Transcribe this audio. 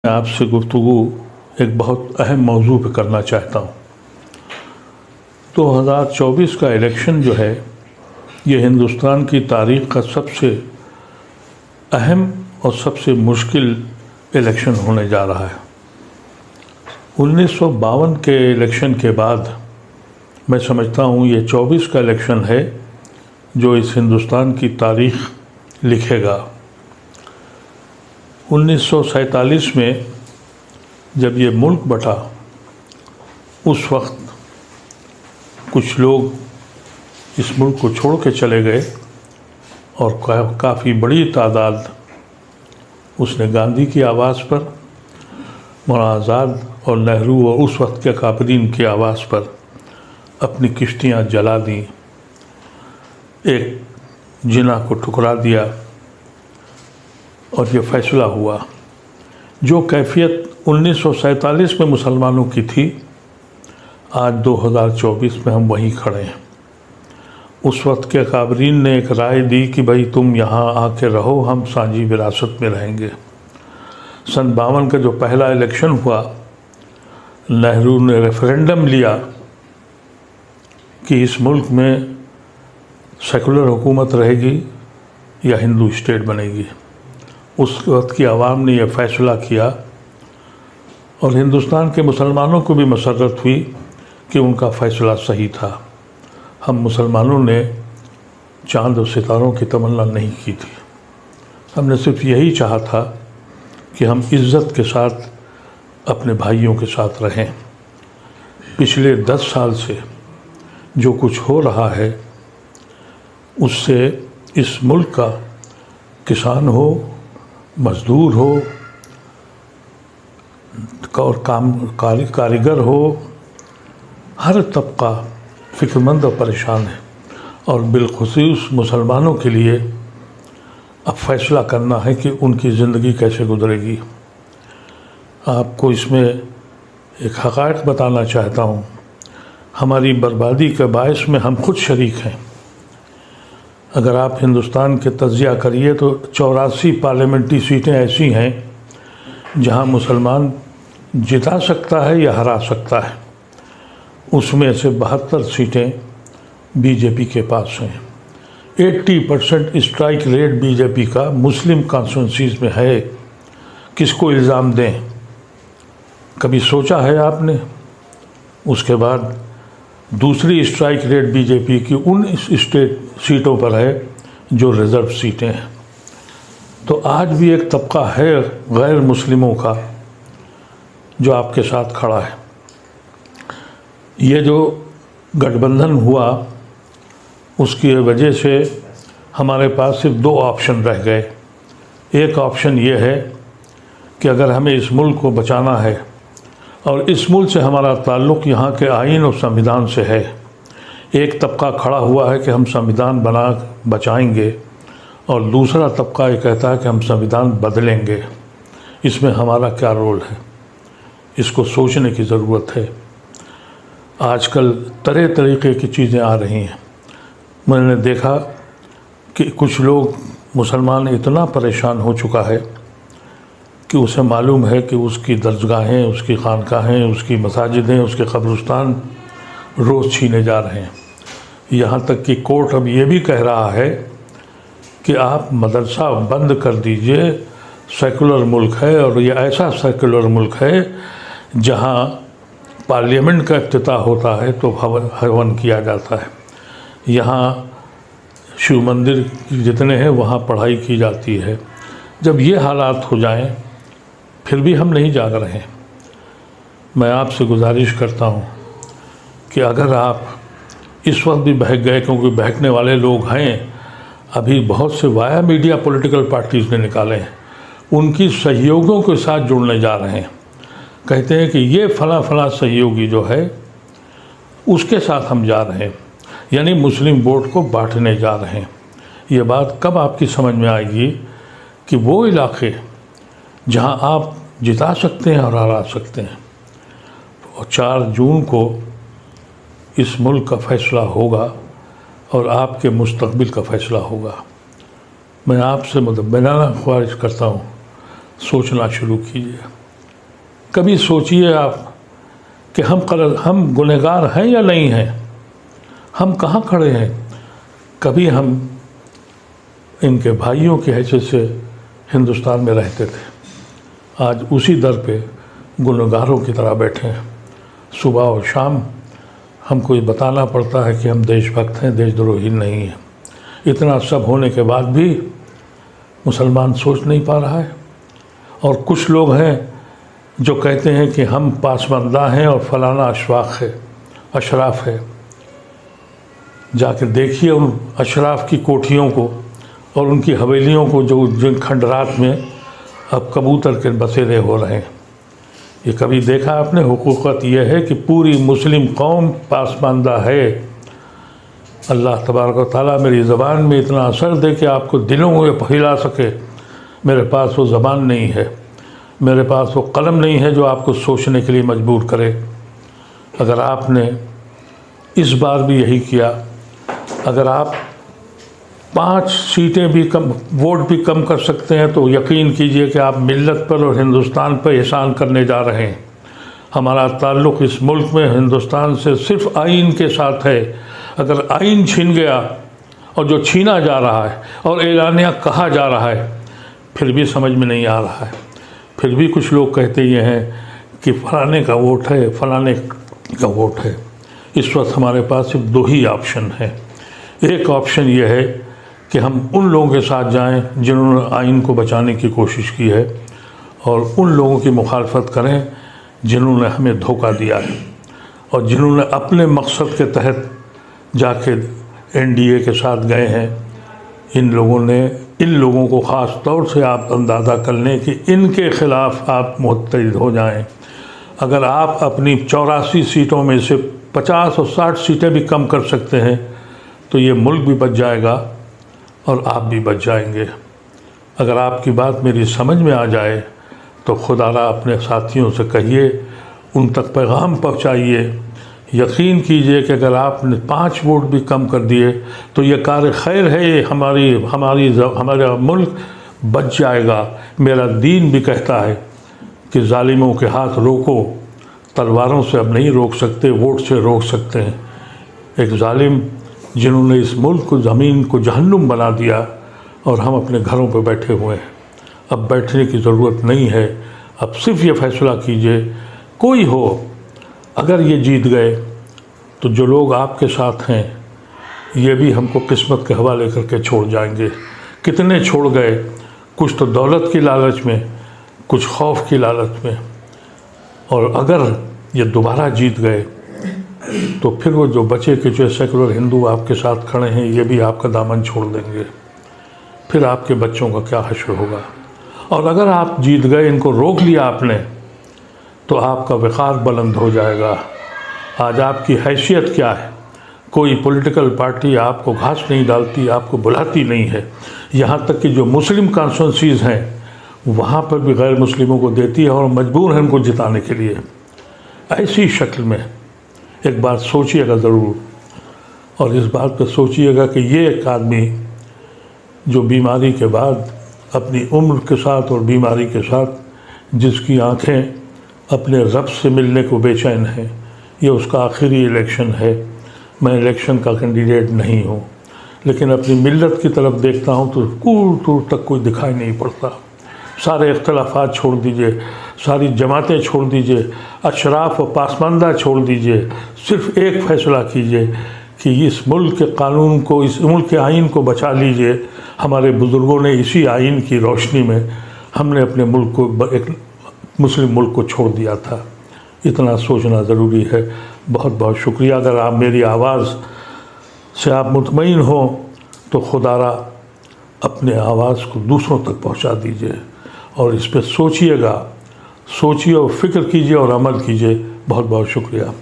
आपसे गुफ्तगू एक बहुत अहम मौजू पे करना चाहता हूँ। 2024 का इलेक्शन जो है ये हिंदुस्तान की तारीख़ का सबसे अहम और सबसे मुश्किल इलेक्शन होने जा रहा है। 1952 के इलेक्शन के बाद मैं समझता हूँ ये 24 का इलेक्शन है जो इस हिंदुस्तान की तारीख़ लिखेगा। 1947 में जब ये मुल्क बटा उस वक्त कुछ लोग इस मुल्क को छोड़ के चले गए और काफ़ी बड़ी तादाद उसने गांधी की आवाज़ पर, मौलाना आज़ाद और नेहरू और उस वक्त के काबरीन की आवाज़ पर अपनी किश्तियाँ जला दी, एक जिना को ठुकरा दिया और ये फ़ैसला हुआ। जो कैफियत 1947 में मुसलमानों की थी, आज 2024 में हम वहीं खड़े हैं। उस वक्त के काबरीन ने एक राय दी कि भाई तुम यहाँ आके रहो, हम साझी विरासत में रहेंगे। सन 52 का जो पहला इलेक्शन हुआ, नेहरू ने रेफरेंडम लिया कि इस मुल्क में सेकुलर हुकूमत रहेगी या हिंदू स्टेट बनेगी। उस वक्त की आवाम ने यह फ़ैसला किया और हिंदुस्तान के मुसलमानों को भी मसर्रत हुई कि उनका फ़ैसला सही था। हम मुसलमानों ने चाँद और सितारों की तमन्ना नहीं की थी, हमने सिर्फ यही चाहा था कि हम इज़्ज़त के साथ अपने भाइयों के साथ रहें। पिछले 10 साल से जो कुछ हो रहा है उससे इस मुल्क का किसान हो, मज़दूर हो और कारीगर हो, हर तबका फ़िक्रमंद और परेशान है। और बिलख़ुसूस मुसलमानों के लिए अब फ़ैसला करना है कि उनकी ज़िंदगी कैसे गुज़रेगी। आपको इसमें एक हक़ाइक़ बताना चाहता हूँ। हमारी बर्बादी के बायस में हम खुद शरीक हैं। अगर आप हिंदुस्तान के तज़किया करिए तो 84 पार्लियामेंट्री सीटें ऐसी हैं जहां मुसलमान जिता सकता है या हरा सकता है। उसमें से 72 सीटें बीजेपी के पास हैं। 80% स्ट्राइक रेट बीजेपी का मुस्लिम कॉन्स्टिट्यूंसीज़ में है। किसको इल्ज़ाम दें? कभी सोचा है आपने? उसके बाद दूसरी स्ट्राइक रेट बीजेपी की उन स्टेट सीटों पर है जो रिज़र्व सीटें हैं। तो आज भी एक तबका है गैर मुस्लिमों का जो आपके साथ खड़ा है। ये जो गठबंधन हुआ उसकी वजह से हमारे पास सिर्फ 2 ऑप्शन रह गए। एक ऑप्शन ये है कि अगर हमें इस मुल्क को बचाना है और इस मुल्क से हमारा ताल्लुक़ यहाँ के आइन और संविधान से है, एक तबका खड़ा हुआ है कि हम संविधान बना बचाएंगे और दूसरा तबका ये कहता है कि हम संविधान बदलेंगे। इसमें हमारा क्या रोल है, इसको सोचने की ज़रूरत है। आजकल तरह तरीक़े की चीज़ें आ रही हैं। मैंने देखा कि कुछ लोग, मुसलमान इतना परेशान हो चुका है कि उसे मालूम है कि उसकी दरगाहें, उसकी खानकाहें, उसकी मसाजिदें, उसके कब्रिस्तान रोज़ छीने जा रहे हैं। यहाँ तक कि कोर्ट अब ये भी कह रहा है कि आप मदरसा बंद कर दीजिए, सेकुलर मुल्क है और ये ऐसा सेकुलर मुल्क है जहाँ पार्लियामेंट का इफ्तिताह होता है तो हवन किया जाता है। यहाँ शिव मंदिर जितने हैं वहाँ पढ़ाई की जाती है। जब ये हालात हो जाएं फिर भी हम नहीं जाग रहे हैं। मैं आपसे गुजारिश करता हूँ कि अगर आप इस वक्त भी बहक गए, क्योंकि बहकने वाले लोग हैं, अभी बहुत से वाया मीडिया पॉलिटिकल पार्टीज़ ने निकाले हैं, उनकी सहयोगियों के साथ जुड़ने जा रहे हैं। कहते हैं कि ये फला सहयोगी जो है उसके साथ हम जा रहे हैं, यानी मुस्लिम वोट को बांटने जा रहे हैं। ये बात कब आपकी समझ में आएगी कि वो इलाके जहां आप जिता सकते हैं और हरा सकते हैं। और 4 जून को इस मुल्क का फ़ैसला होगा और आपके मुस्तक़बिल का फ़ैसला होगा। मैं आपसे मुतमइनाना ख्वाहिश करता हूँ, सोचना शुरू कीजिए। कभी सोचिए आप कि हम गुनहगार हैं या नहीं हैं, हम कहाँ खड़े हैं। कभी हम इनके भाइयों की हैसियत से हिंदुस्तान में रहते थे, आज उसी दर पे गुनहगारों की तरह बैठे हैं। सुबह और शाम हमको ये बताना पड़ता है कि हम देशभक्त हैं, देशद्रोही नहीं हैं। इतना सब होने के बाद भी मुसलमान सोच नहीं पा रहा है। और कुछ लोग हैं जो कहते हैं कि हम पासमंदा हैं और फलाना अशराफ है। जाके देखिए उन अशराफ की कोठियों को और उनकी हवेलियों को, जो जिन खंडरात में अब कबूतर के बसेरे हो रहे हैं। ये कभी देखा आपने? हुकूकत यह है कि पूरी मुस्लिम कौम पासमानदा है। अल्लाह तबारक व तआला मेरी ज़बान में इतना असर दे कि आपको दिलों में हिला सके। मेरे पास वो ज़बान नहीं है, मेरे पास वो कलम नहीं है जो आपको सोचने के लिए मजबूर करे। अगर आपने इस बार भी यही किया, अगर आप 5 सीटें भी कम, वोट भी कम कर सकते हैं, तो यकीन कीजिए कि आप मिल्लत पर और हिंदुस्तान पर एहसान करने जा रहे हैं। हमारा ताल्लुक़ इस मुल्क में हिंदुस्तान से सिर्फ़ आइन के साथ है। अगर आइन छीन गया, और जो छीना जा रहा है और एलानिया कहा जा रहा है, फिर भी समझ में नहीं आ रहा है। फिर भी कुछ लोग कहते ये हैं कि फलाने का वोट है, फलाने का वोट है। इस वक्त हमारे पास सिर्फ 2 ही ऑप्शन है। एक ऑप्शन ये है कि हम उन लोगों के साथ जाएं जिन्होंने आइन को बचाने की कोशिश की है, और उन लोगों की मुखालफत करें जिन्होंने हमें धोखा दिया है और जिन्होंने अपने मकसद के तहत जाके एनडीए के साथ गए हैं। इन लोगों को ख़ास तौर से आप अंदाज़ा कर लें कि इनके ख़िलाफ़ आप मुत्तहिद हो जाएं। अगर आप अपनी 84 सीटों में से 50 और 60 सीटें भी कम कर सकते हैं, तो ये मुल्क भी बच जाएगा और आप भी बच जाएंगे। अगर आपकी बात मेरी समझ में आ जाए तो खुदारा अपने साथियों से कहिए, उन तक पैगाम पहुंचाइए। यकीन कीजिए कि अगर आपने 5 वोट भी कम कर दिए तो ये कार खैर है, ये हमारा मुल्क बच जाएगा। मेरा दीन भी कहता है कि जालिमों के हाथ रोको, तलवारों से अब नहीं रोक सकते, वोट से रोक सकते हैं। एक जालिम जिन्होंने इस मुल्क को, ज़मीन को जहन्नुम बना दिया, और हम अपने घरों पर बैठे हुए हैं। अब बैठने की ज़रूरत नहीं है। अब सिर्फ ये फ़ैसला कीजिए, कोई हो, अगर ये जीत गए तो जो लोग आपके साथ हैं ये भी हमको किस्मत के हवाले करके छोड़ जाएंगे। कितने छोड़ गए, कुछ तो दौलत की लालच में, कुछ खौफ की लालच में। और अगर ये दोबारा जीत गए तो फिर वो जो बचे के जो सेकुलर हिंदू आपके साथ खड़े हैं, ये भी आपका दामन छोड़ देंगे। फिर आपके बच्चों का क्या हश्र होगा। और अगर आप जीत गए, इनको रोक लिया आपने, तो आपका वक़ार बुलंद हो जाएगा। आज आपकी हैसियत क्या है? कोई पॉलिटिकल पार्टी आपको घास नहीं डालती, आपको बुलाती नहीं है। यहाँ तक कि जो मुस्लिम कॉन्स्टिट्यूंसीज़ हैं वहाँ पर भी गैर मुस्लिमों को देती है और मजबूर है उनको जिताने के लिए। ऐसी शक्ल में एक बात सोचिएगा ज़रूर, और इस बात पर सोचिएगा कि ये एक आदमी जो बीमारी के बाद अपनी उम्र के साथ और बीमारी के साथ जिसकी आँखें अपने रब से मिलने को बेचैन हैं, ये उसका आखिरी इलेक्शन है। मैं इलेक्शन का कैंडिडेट नहीं हूँ, लेकिन अपनी मिल्लत की तरफ देखता हूँ तो दूर दूर तक कोई दिखाई नहीं पड़ता। सारे इख्तलाफात छोड़ दीजिए, सारी जमातें छोड़ दीजिए, अशराफ और पासमानदा छोड़ दीजिए। सिर्फ़ एक फ़ैसला कीजिए कि इस मुल्क के कानून को, इस मुल्क के आइन को बचा लीजिए। हमारे बुज़ुर्गों ने इसी आइन की रोशनी में हमने अपने मुल्क को, एक मुस्लिम मुल्क को छोड़ दिया था। इतना सोचना ज़रूरी है। बहुत बहुत शुक्रिया। अगर आप मेरी आवाज़ से आप मुतमईन हो तो खुदारा अपने आवाज़ को दूसरों तक पहुंचा दीजिए और इस पर सोचिएगा, सोचिए और फ़िक्र कीजिए और अमल कीजिए। बहुत बहुत शुक्रिया।